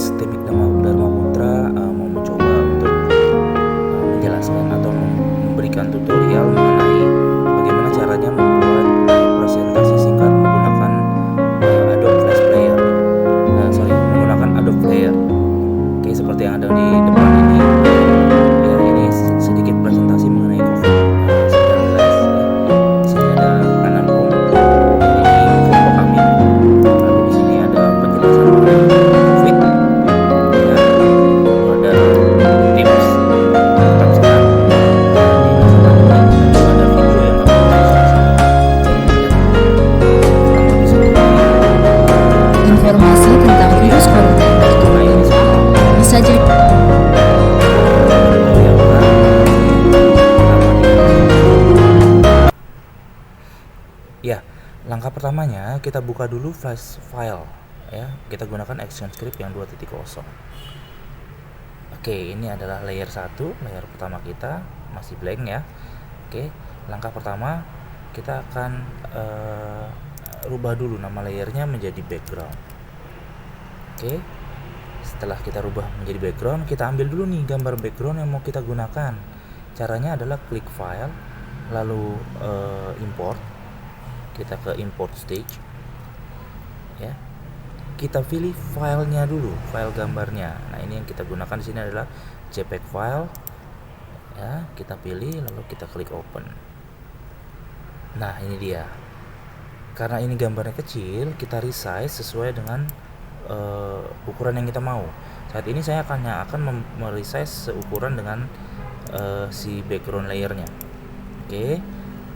guys, Temik Dharma Putra mau mencoba untuk menjelaskan atau memberikan tutorial mengenai bagaimana caranya membuat presentasi singkat menggunakan Adobe Flash Player. Menggunakan Adobe Player. Oke, seperti yang ada di depan ini. Ya, ini sedikit presentasi mengenai COVID-19. Di sini ada kanan home, ini foto kami. Lalu di sini ada penjelasan mengenai COVID. Ya, lalu ada tips tetap sehat. Dan ini ada video yang akan kurang lebih seperti ini. Informasi tentang virus corona bisa jadi ya, langkah pertamanya kita buka dulu flash file ya. Kita gunakan ActionScript yang 2.0. Oke, ini adalah layer 1, layer pertama kita masih blank ya. Oke, langkah pertama kita akan rubah dulu nama layernya menjadi background. Oke, setelah kita rubah menjadi background, kita ambil dulu nih gambar background yang mau kita gunakan. Caranya adalah klik file, lalu import. Kita ke import stage ya, kita pilih filenya dulu, file gambarnya. Nah, ini yang kita gunakan di sini adalah JPEG file ya. Kita pilih lalu kita klik open. Nah, ini dia. Karena ini gambarnya kecil, kita resize sesuai dengan ukuran yang kita mau. Saat ini saya akan meresize seukuran dengan si background layernya. Oke,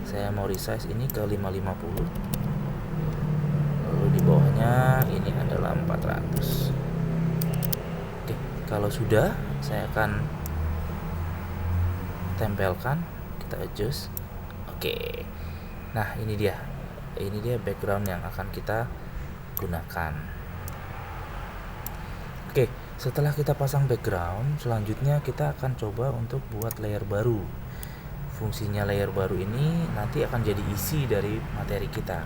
saya mau resize ini ke 550. Lalu di bawahnya ini adalah 400. Oke, kalau sudah saya akan tempelkan, kita adjust. Oke. Nah, ini dia background yang akan kita gunakan. Oke, setelah kita pasang background, selanjutnya kita akan coba untuk buat layer baru. Fungsinya layer baru ini nanti akan jadi isi dari materi kita.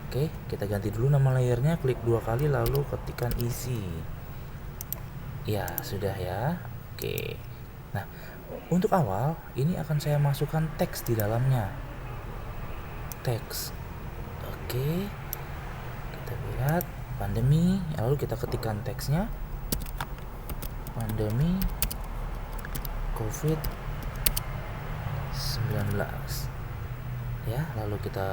Oke, kita ganti dulu nama layernya, klik 2 kali lalu ketikkan isi. Ya, sudah ya. Oke. Nah, untuk awal ini akan saya masukkan teks di dalamnya. Teks. Oke. Kita lihat pandemi, lalu kita ketikkan teksnya. Pandemi COVID-19 ya, lalu kita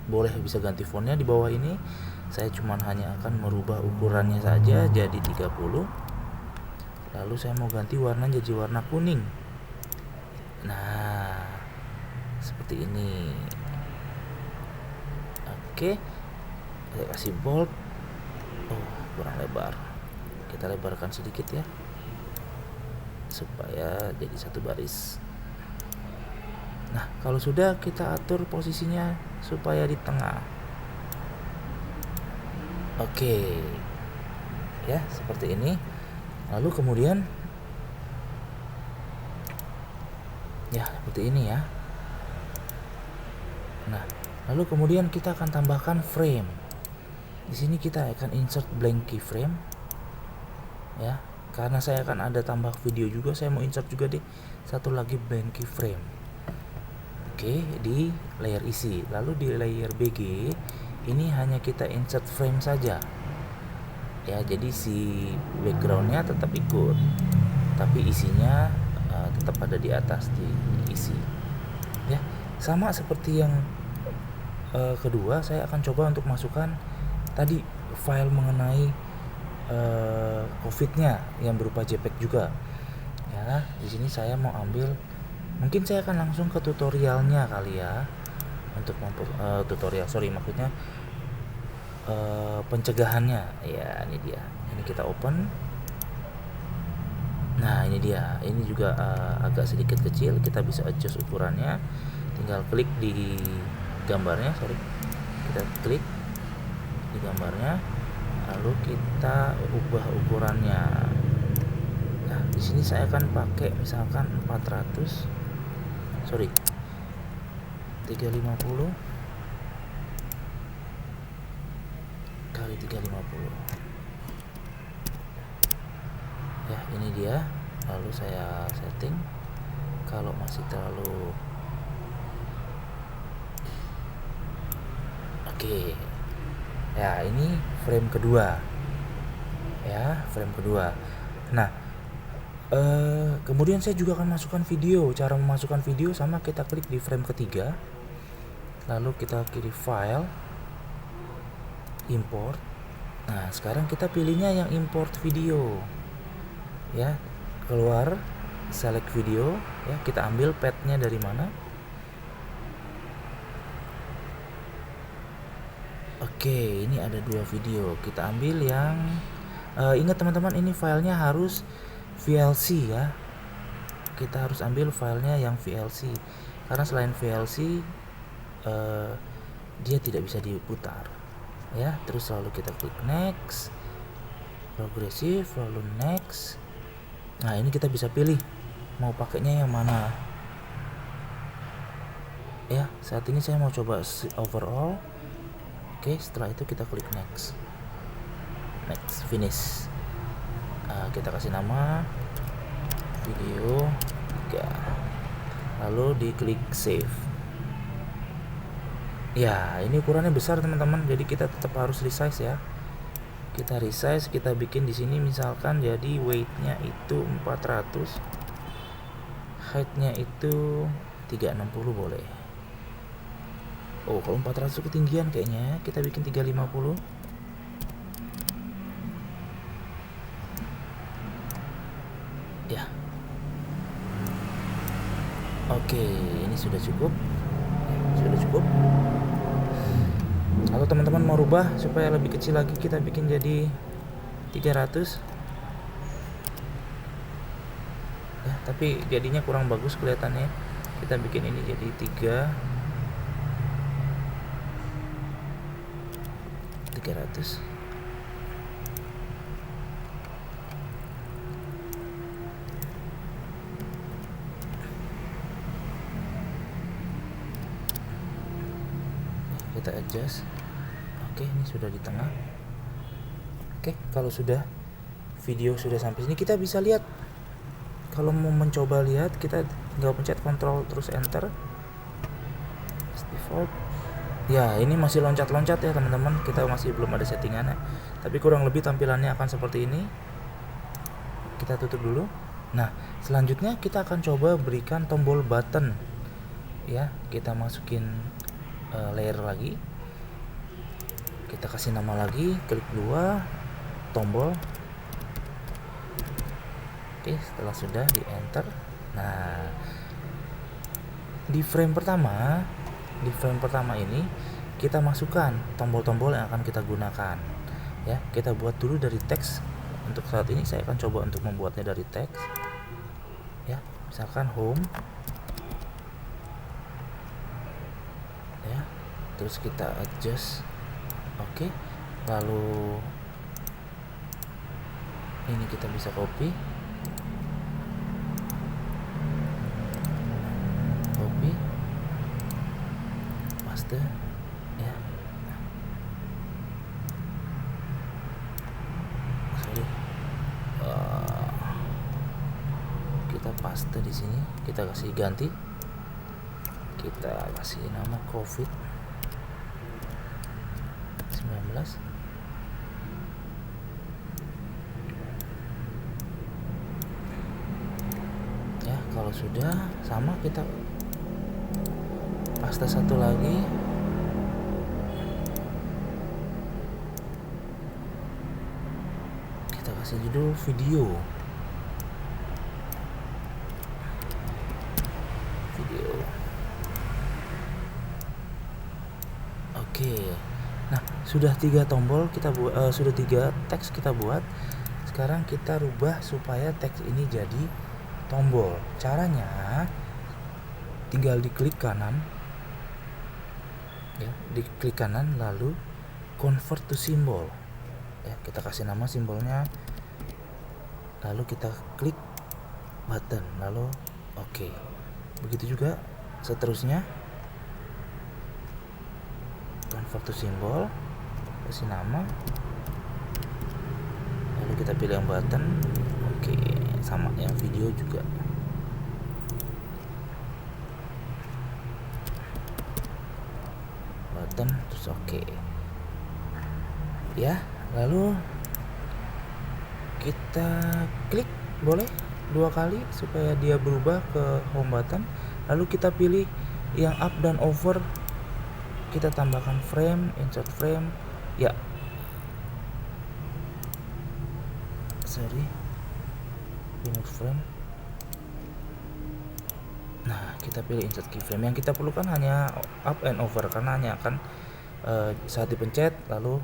boleh bisa ganti fontnya di bawah ini. Saya hanya akan merubah ukurannya saja jadi 30. Lalu saya mau ganti warna jadi warna kuning. Nah, seperti ini. Oke, saya kasih bold. Oh, kurang lebar. Kita lebarkan sedikit ya, supaya jadi satu baris. Nah, kalau sudah, kita atur posisinya supaya di tengah. Oke. Ya, seperti ini. Lalu kemudian ya, seperti ini ya. Nah, lalu kemudian kita akan tambahkan frame. Di sini kita akan insert blank keyframe. Ya, karena saya akan ada tambah video juga, saya mau insert juga deh satu lagi blank keyframe. Oke, di layer isi. Lalu di layer BG ini hanya kita insert frame saja. Ya, jadi si backgroundnya tetap ikut, tapi isinya tetap ada di atas di isi. Ya, sama seperti yang kedua, saya akan coba untuk masukkan tadi file mengenai COVID-nya yang berupa JPEG juga. Ya, di sini saya mau ambil, mungkin saya akan langsung ke tutorialnya kali ya, untuk maksudnya pencegahannya. Ya, ini dia. Ini kita open. Nah, ini dia. Ini juga agak sedikit kecil, kita bisa adjust ukurannya. Tinggal klik di gambarnya, kita klik di gambarnya, lalu kita ubah ukurannya. Nah, di sini saya akan pakai misalkan 350 kali 350. Ya, ini dia. Lalu saya setting. Kalau masih terlalu oke. Ya, ini frame kedua. Ya, frame kedua. Nah, kemudian saya juga akan masukkan video. Cara memasukkan video sama, kita klik di frame ketiga. Lalu kita klik file, import. Nah, sekarang kita pilihnya yang import video. Ya, keluar, select video. Ya, kita ambil pathnya dari mana. Oke, ini ada 2 video. Kita ambil yang ingat teman-teman, ini filenya harus VLC ya. Kita harus ambil filenya yang VLC, karena selain VLC dia tidak bisa diputar ya. Terus lalu kita klik next, progresif, lalu next. Nah, ini kita bisa pilih mau pakainya yang mana ya. Saat ini saya mau coba overall. Oke, setelah itu kita klik next, finish. Kita kasih nama video 3, lalu diklik save. Ya, ini ukurannya besar teman-teman, jadi kita tetap harus resize ya. Kita resize, kita bikin di sini misalkan jadi weight-nya itu 400, height-nya itu 360 boleh. Oh, kalau 400 ketinggian kayaknya, kita bikin 350. Ya. Oke, ini sudah cukup. Sudah cukup. Kalau teman-teman mau rubah supaya lebih kecil lagi, kita bikin jadi 300. Ya, tapi jadinya kurang bagus kelihatannya. Kita bikin ini jadi 300. Kita adjust. Oke, ini sudah di tengah. Oke, kalau sudah video sudah sampai sini, kita bisa lihat. Kalau mau mencoba lihat, kita tinggal pencet Ctrl terus Enter. Default. Ya, ini masih loncat-loncat ya teman-teman. Kita masih belum ada settingannya. Tapi kurang lebih tampilannya akan seperti ini. Kita tutup dulu. Nah, selanjutnya kita akan coba berikan tombol button. Ya, kita masukin layer lagi. Kita kasih nama lagi, klik 2, tombol. Oke, setelah sudah di enter. Nah, di frame pertama ini kita masukkan tombol-tombol yang akan kita gunakan ya. Kita buat dulu dari teks. Untuk saat ini saya akan coba untuk membuatnya dari teks ya. Misalkan home ya, terus kita adjust. Oke, lalu ini kita bisa copy, paste ya. Sorry, kita paste di sini. Kita kasih ganti, kita kasih nama COVID-19. Ya, kalau sudah sama, kita paste satu lagi. Kita kasih judul video. Oke. Nah, sudah 3 tombol kita buat, sudah 3 teks kita buat. Sekarang kita rubah supaya teks ini jadi tombol. Caranya tinggal diklik kanan ya, diklik kanan lalu convert to symbol ya. Kita kasih nama simbolnya, lalu kita klik button, lalu oke. Begitu juga seterusnya, convert to symbol, kasih nama, lalu kita pilih yang button. Oke, sama yang video juga. Button terus oke. Ya, lalu kita klik boleh 2 kali supaya dia berubah ke home button. Lalu kita pilih yang up dan over, kita tambahkan frame, insert frame ya, remove frame. Nah, kita pilih insert keyframe. Yang kita perlukan hanya up and over karena hanya akan saat dipencet lalu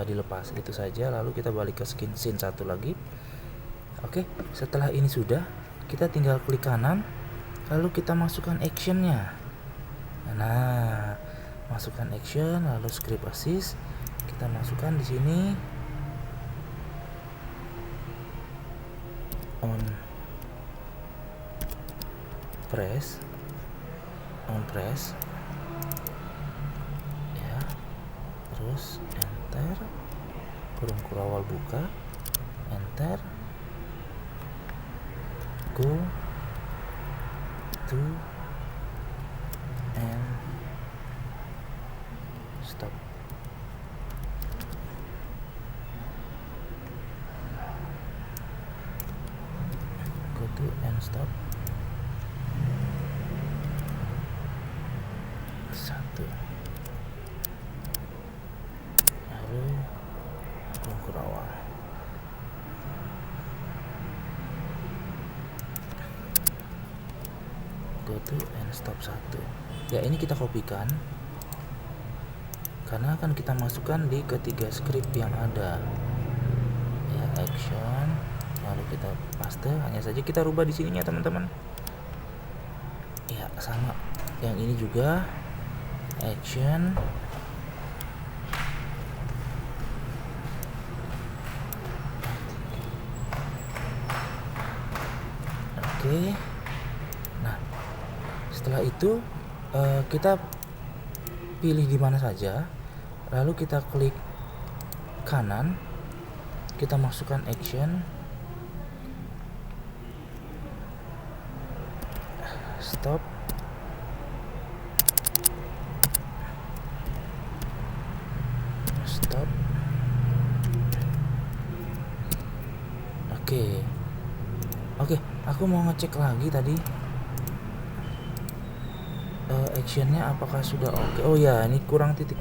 dilepas, itu saja. Lalu kita balik ke scene 1 lagi. Oke, setelah ini sudah, kita tinggal klik kanan lalu kita masukkan actionnya. Nah, masukkan action lalu script assist kita masukkan di sini. On press ya, terus enter, kurung kurawal buka, enter, go to and stop. Go to and stop. 1, lalu kurung kurawal. Go to and stop 1. Ya, ini kita kopikan karena akan kita masukkan di ketiga script yang ada ya, action lalu kita paste. Hanya saja kita rubah di sininya teman-teman ya, sama yang ini juga action oke. Nah, setelah itu kita pilih di mana saja, lalu kita klik kanan, kita masukkan action, stop, stop. Oke, aku mau ngecek lagi tadi actionnya apakah sudah oke. Oh ya, ini kurang titik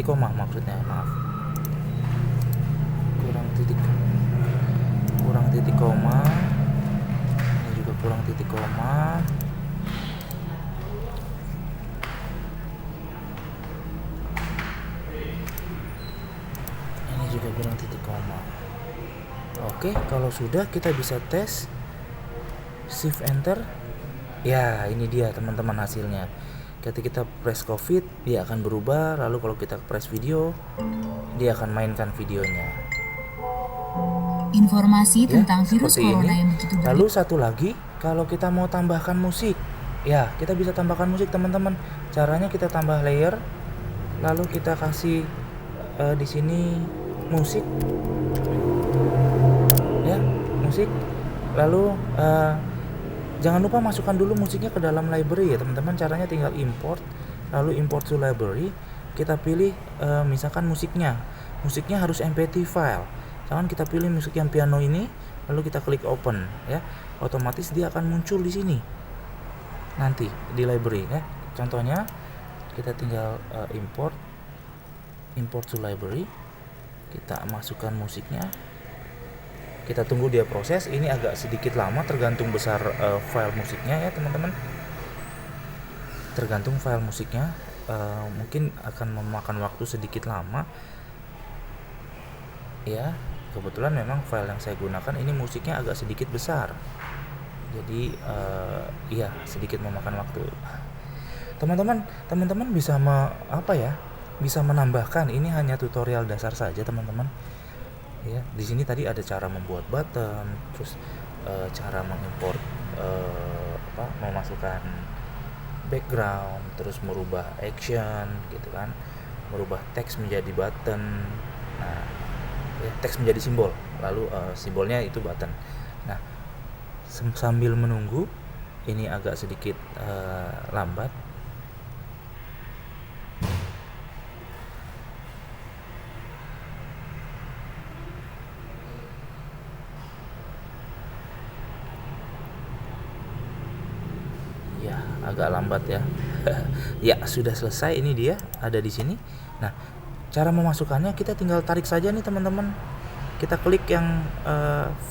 koma maksudnya, maaf, kurang titik koma. Ini juga kurang titik koma. Ini juga kurang titik koma. Oke, kalau sudah kita bisa tes, shift enter. Ya, ini dia teman-teman hasilnya. Ketika kita press COVID, dia akan berubah. Lalu kalau kita press video, dia akan mainkan videonya. Informasi Ya, tentang virus seperti corona ini. yang begitu Lalu satu lagi, kalau kita mau tambahkan musik, ya kita bisa tambahkan musik teman-teman. Caranya kita tambah layer, lalu kita kasih di sini musik, ya musik. Lalu jangan lupa masukkan dulu musiknya ke dalam library ya teman-teman. Caranya tinggal import, lalu import to library. Kita pilih misalkan musiknya harus MP3 file. Jangan kita pilih musik yang piano ini, lalu kita klik open ya. Otomatis dia akan muncul di sini nanti di library ya. Contohnya kita tinggal import to library. Kita masukkan musiknya. Kita tunggu dia proses. Ini agak sedikit lama tergantung besar file musiknya ya teman-teman. Tergantung file musiknya, mungkin akan memakan waktu sedikit lama. Ya, kebetulan memang file yang saya gunakan ini musiknya agak sedikit besar. Jadi ya sedikit memakan waktu. Teman-teman bisa bisa menambahkan. Ini hanya tutorial dasar saja teman-teman. Ya, di sini tadi ada cara membuat button, terus cara mengimport memasukkan background, terus merubah action gitu kan, merubah teks menjadi button. Nah, ya, teks menjadi simbol, lalu simbolnya itu button. Nah, sambil menunggu ini agak sedikit lambat. Ya, agak lambat ya. Ya, sudah selesai, ini dia ada di sini. Nah, cara memasukkannya kita tinggal tarik saja nih teman-teman. Kita klik yang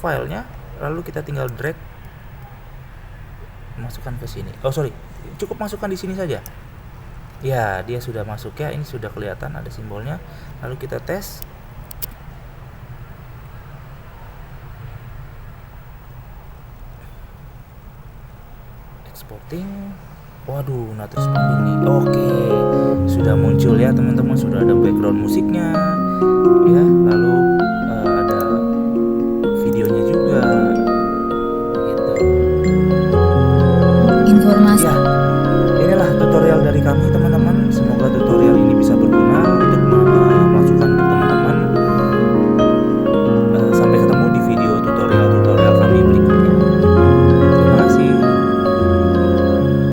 filenya, lalu kita tinggal drag masukkan ke sini. Oh sorry, cukup masukkan di sini saja. Ya, dia sudah masuk ya. Ini sudah kelihatan ada simbolnya. Lalu kita tes. Exporting. Waduh, not responding nih. Oke, sudah muncul ya teman-teman. Sudah ada background musiknya. Ya, lalu